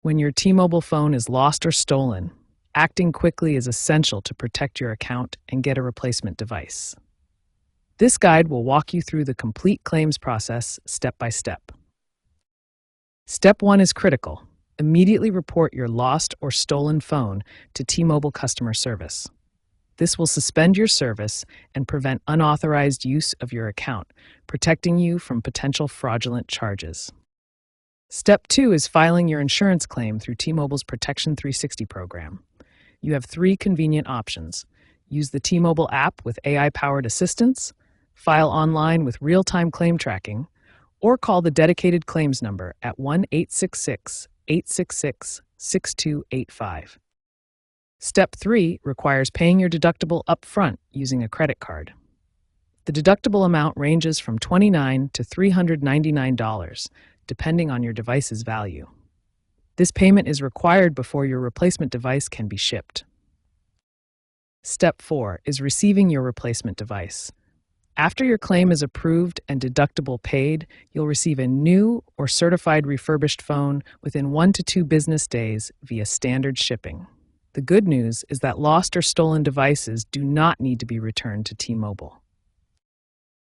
When your T-Mobile phone is lost or stolen, acting quickly is essential to protect your account and get a replacement device. This guide will walk you through the complete claims process step by step. Step 1 is critical. Immediately report your lost or stolen phone to T-Mobile customer service. This will suspend your service and prevent unauthorized use of your account, protecting you from potential fraudulent charges. Step 2 is filing your insurance claim through T-Mobile's Protection 360 program. You have 3 convenient options. Use the T-Mobile app with AI-powered assistance, file online with real-time claim tracking, or call the dedicated claims number at 1-866-866-6285. Step 3 requires paying your deductible upfront using a credit card. The deductible amount ranges from $29 to $399, depending on your device's value. This payment is required before your replacement device can be shipped. Step 4 is receiving your replacement device. After your claim is approved and deductible paid, you'll receive a new or certified refurbished phone within 1 to 2 business days via standard shipping. The good news is that lost or stolen devices do not need to be returned to T-Mobile.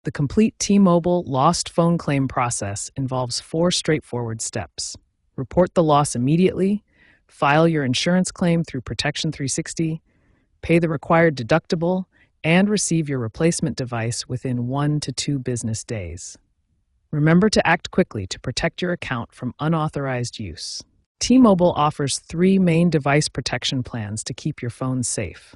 The complete T-Mobile lost phone claim process involves 4 straightforward steps. Report the loss immediately, file your insurance claim through Protection 360, pay the required deductible, and receive your replacement device within 1 to 2 business days. Remember to act quickly to protect your account from unauthorized use. T-Mobile offers 3 main device protection plans to keep your phone safe.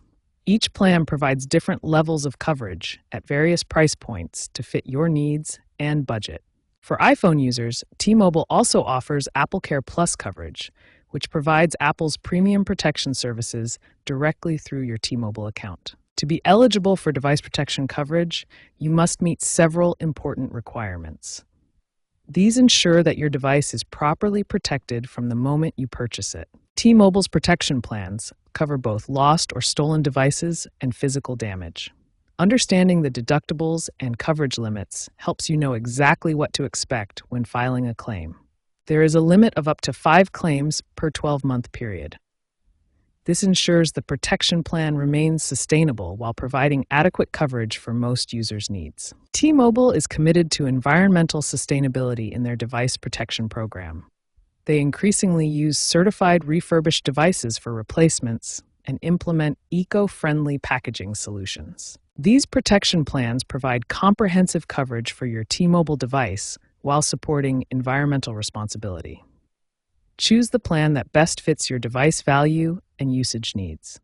Each plan provides different levels of coverage at various price points to fit your needs and budget. For iPhone users, T-Mobile also offers AppleCare Plus coverage, which provides Apple's premium protection services directly through your T-Mobile account. To be eligible for device protection coverage, you must meet several important requirements. These ensure that your device is properly protected from the moment you purchase it. T-Mobile's protection plans cover both lost or stolen devices and physical damage. Understanding the deductibles and coverage limits helps you know exactly what to expect when filing a claim. There is a limit of up to 5 claims per 12-month period. This ensures the protection plan remains sustainable while providing adequate coverage for most users' needs. T-Mobile is committed to environmental sustainability in their device protection program. They increasingly use certified refurbished devices for replacements and implement eco-friendly packaging solutions. These protection plans provide comprehensive coverage for your T-Mobile device while supporting environmental responsibility. Choose the plan that best fits your device value and usage needs.